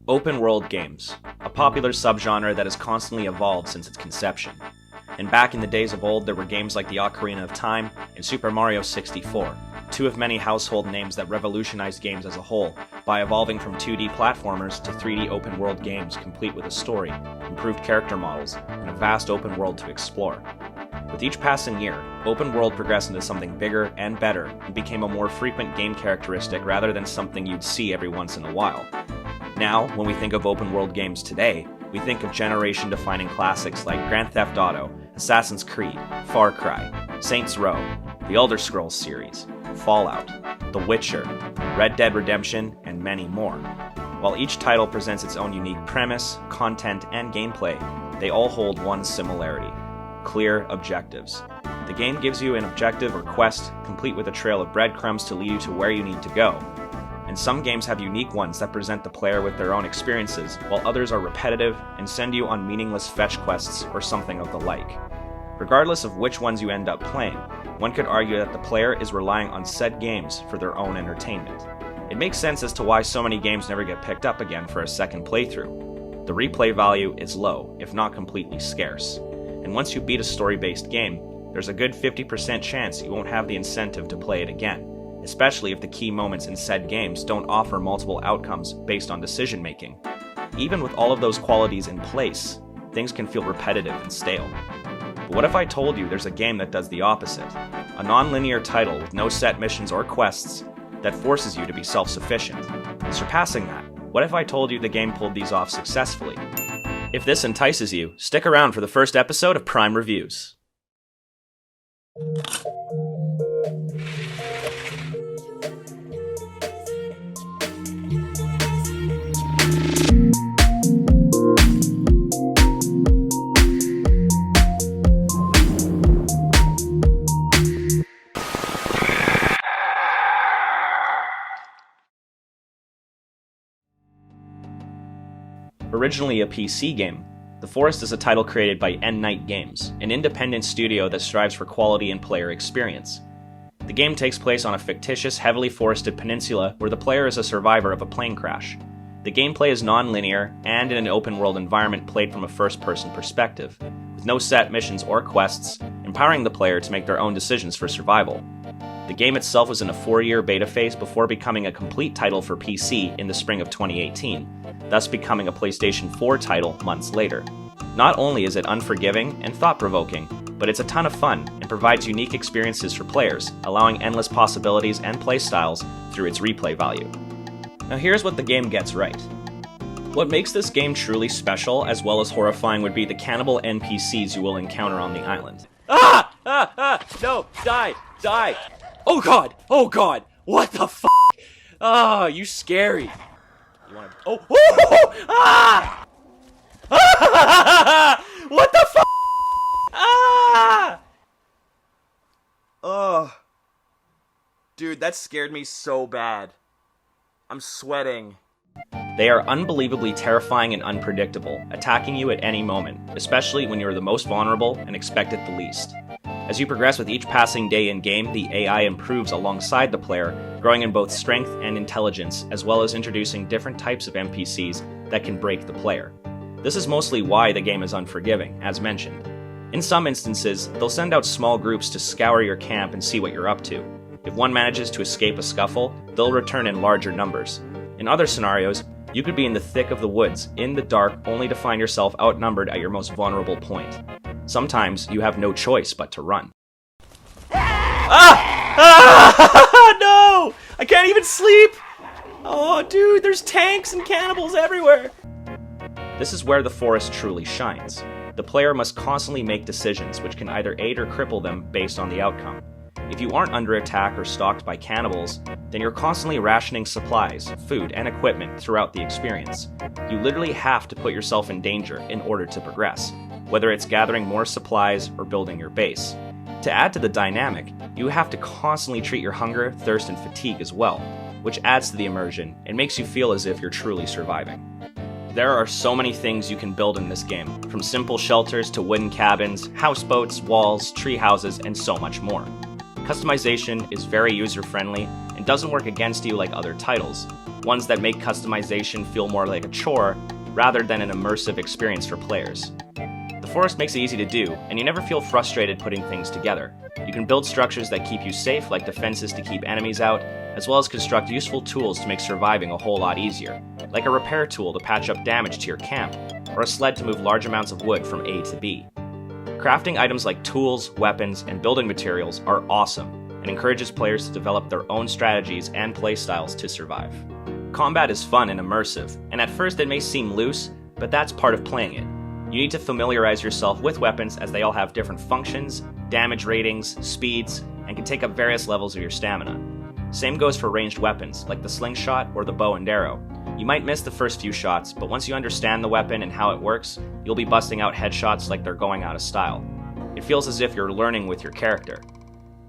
Open world games, a popular subgenre that has constantly evolved since its conception. And back in the days of old, there were games like the Ocarina of Time and Super Mario 64, two of many household names that revolutionized games as a whole by evolving from 2D platformers to 3D open world games complete with a story, improved character models, and a vast open world to explore. With each passing year, open world progressed into something bigger and better and became a more frequent game characteristic rather than something you'd see every once in a while. Now, when we think of open world games today, we think of generation-defining classics like Grand Theft Auto, Assassin's Creed, Far Cry, Saints Row, the Elder Scrolls series, Fallout, The Witcher, Red Dead Redemption, and many more. While each title presents its own unique premise, content, and gameplay, they all hold one similarity: clear objectives. The game gives you an objective or quest, complete with a trail of breadcrumbs to lead you to where you need to go. And some games have unique ones that present the player with their own experiences, while others are repetitive and send you on meaningless fetch quests or something of the like. Regardless of which ones you end up playing, one could argue that the player is relying on said games for their own entertainment. It makes sense as to why so many games never get picked up again for a second playthrough. The replay value is low, if not completely scarce. And once you beat a story-based game, there's a good 50% chance you won't have the incentive to play it again, especially if the key moments in said games don't offer multiple outcomes based on decision making. Even with all of those qualities in place, things can feel repetitive and stale. But what if I told you there's a game that does the opposite? A non-linear title with no set missions or quests that forces you to be self-sufficient. Surpassing that, what if I told you the game pulled these off successfully? If this entices you, stick around for the first episode of Prime Reviews. Originally a PC game, The Forest is a title created by N-Night Games, an independent studio that strives for quality and player experience. The game takes place on a fictitious, heavily forested peninsula where the player is a survivor of a plane crash. The gameplay is non-linear and in an open-world environment played from a first-person perspective, with no set missions or quests, empowering the player to make their own decisions for survival. The game itself was in a 4-year beta phase before becoming a complete title for PC in the spring of 2018, thus becoming a PlayStation 4 title months later. Not only is it unforgiving and thought-provoking, but it's a ton of fun and provides unique experiences for players, allowing endless possibilities and playstyles through its replay value. Now here's what the game gets right. What makes this game truly special as well as horrifying would be the cannibal NPCs you will encounter on the island. No! Die! Oh god! What the f***? Ah, you scary. You wanna... What the f***? Dude, that scared me so bad. I'm sweating. They are unbelievably terrifying and unpredictable, attacking you at any moment, especially when you're the most vulnerable and expect it the least. As you progress with each passing day in-game, the AI improves alongside the player, growing in both strength and intelligence, as well as introducing different types of NPCs that can break the player. This is mostly why the game is unforgiving, as mentioned. In some instances, they'll send out small groups to scour your camp and see what you're up to. If one manages to escape a scuffle, they'll return in larger numbers. In other scenarios, you could be in the thick of the woods, in the dark, only to find yourself outnumbered at your most vulnerable point. Sometimes you have no choice but to run. No! I can't even sleep! Oh, dude, there's tanks and cannibals everywhere! This is where the forest truly shines. The player must constantly make decisions which can either aid or cripple them based on the outcome. If you aren't under attack or stalked by cannibals, then you're constantly rationing supplies, food, and equipment throughout the experience. You literally have to put yourself in danger in order to progress, whether it's gathering more supplies or building your base. To add to the dynamic, you have to constantly treat your hunger, thirst, and fatigue as well, which adds to the immersion and makes you feel as if you're truly surviving. There are so many things you can build in this game, from simple shelters to wooden cabins, houseboats, walls, tree houses, and so much more. Customization is very user-friendly and doesn't work against you like other titles, ones that make customization feel more like a chore rather than an immersive experience for players. The forest makes it easy to do, and you never feel frustrated putting things together. You can build structures that keep you safe, like defenses to keep enemies out, as well as construct useful tools to make surviving a whole lot easier, like a repair tool to patch up damage to your camp, or a sled to move large amounts of wood from A to B. Crafting items like tools, weapons, and building materials are awesome, and encourages players to develop their own strategies and playstyles to survive. Combat is fun and immersive, and at first it may seem loose, but that's part of playing it. You need to familiarize yourself with weapons as they all have different functions, damage ratings, speeds, and can take up various levels of your stamina. Same goes for ranged weapons, like the slingshot or the bow and arrow. You might miss the first few shots, but once you understand the weapon and how it works, you'll be busting out headshots like they're going out of style. It feels as if you're learning with your character.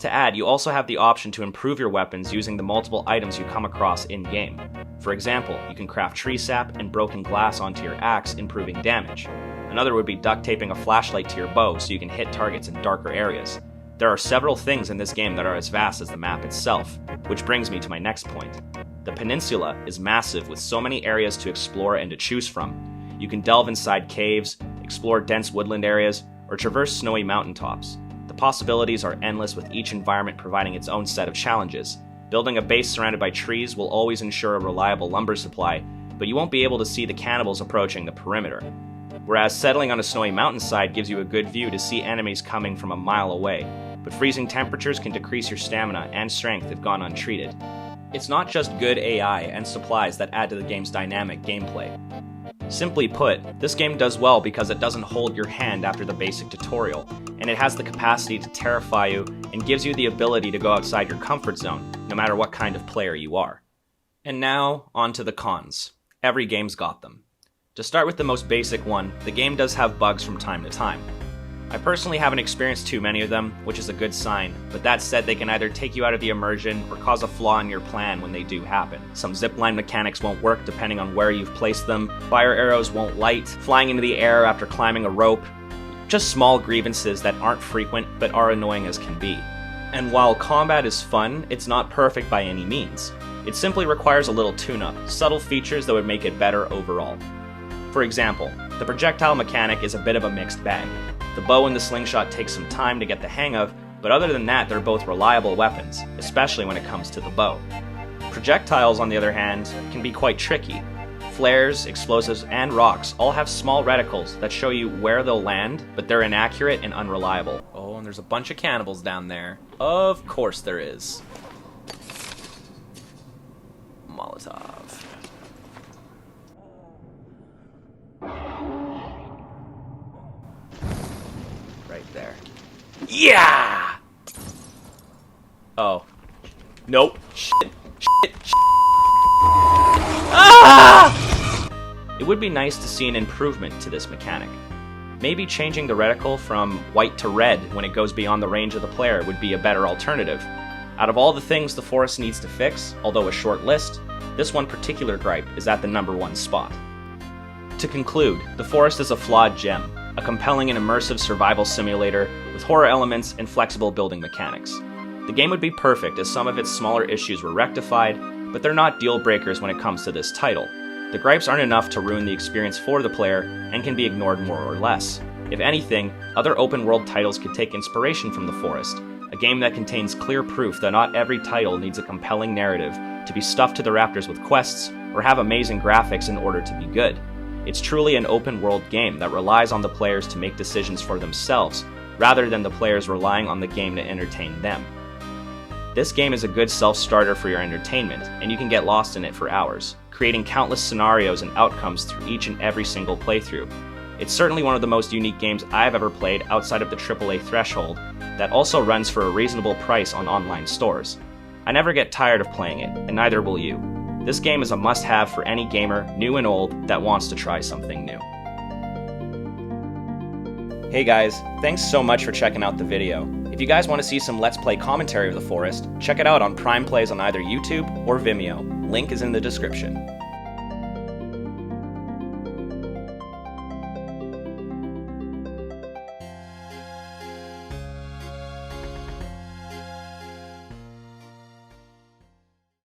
To add, you also have the option to improve your weapons using the multiple items you come across in-game. For example, you can craft tree sap and broken glass onto your axe, improving damage. Another would be duct taping a flashlight to your bow so you can hit targets in darker areas. There are several things in this game that are as vast as the map itself, which brings me to my next point. The peninsula is massive with so many areas to explore and to choose from. You can delve inside caves, explore dense woodland areas, or traverse snowy mountaintops. The possibilities are endless, with each environment providing its own set of challenges. Building a base surrounded by trees will always ensure a reliable lumber supply, but you won't be able to see the cannibals approaching the perimeter. Whereas settling on a snowy mountainside gives you a good view to see enemies coming from a mile away, but freezing temperatures can decrease your stamina and strength if gone untreated. It's not just good AI and supplies that add to the game's dynamic gameplay. Simply put, this game does well because it doesn't hold your hand after the basic tutorial, and it has the capacity to terrify you and gives you the ability to go outside your comfort zone, no matter what kind of player you are. And now, on to the cons. Every game's got them. To start with the most basic one, the game does have bugs from time to time. I personally haven't experienced too many of them, which is a good sign, but that said, they can either take you out of the immersion or cause a flaw in your plan when they do happen. Some zipline mechanics won't work depending on where you've placed them, fire arrows won't light, flying into the air after climbing a rope, just small grievances that aren't frequent but are annoying as can be. And while combat is fun, it's not perfect by any means. It simply requires a little tune-up, subtle features that would make it better overall. For example, the projectile mechanic is a bit of a mixed bag. The bow and the slingshot take some time to get the hang of, but other than that, they're both reliable weapons, especially when it comes to the bow. Projectiles, on the other hand, can be quite tricky. Flares, explosives, and rocks all have small reticles that show you where they'll land, but they're inaccurate and unreliable. Oh, and there's a bunch of cannibals down there. Of course there is. Molotov. Right there. Yeah! Oh. Nope. Shit. Ah! It would be nice to see an improvement to this mechanic. Maybe changing the reticle from white to red when it goes beyond the range of the player would be a better alternative. Out of all the things the forest needs to fix, although a short list, this one particular gripe is at the #1 spot. To conclude, the forest is a flawed gem, a compelling and immersive survival simulator with horror elements and flexible building mechanics. The game would be perfect if some of its smaller issues were rectified, but they're not deal breakers when it comes to this title. The gripes aren't enough to ruin the experience for the player and can be ignored more or less. If anything, other open world titles could take inspiration from The Forest, a game that contains clear proof that not every title needs a compelling narrative to be stuffed to the rafters with quests or have amazing graphics in order to be good. It's truly an open world game that relies on the players to make decisions for themselves, rather than the players relying on the game to entertain them. This game is a good self-starter for your entertainment, and you can get lost in it for hours, creating countless scenarios and outcomes through each and every single playthrough. It's certainly one of the most unique games I've ever played outside of the AAA threshold, that also runs for a reasonable price on online stores. I never get tired of playing it, and neither will you. This game is a must-have for any gamer, new and old, that wants to try something new. Hey guys, thanks so much for checking out the video. If you guys want to see some Let's Play commentary of The Forest, check it out on Prime Plays on either YouTube or Vimeo. Link is in the description.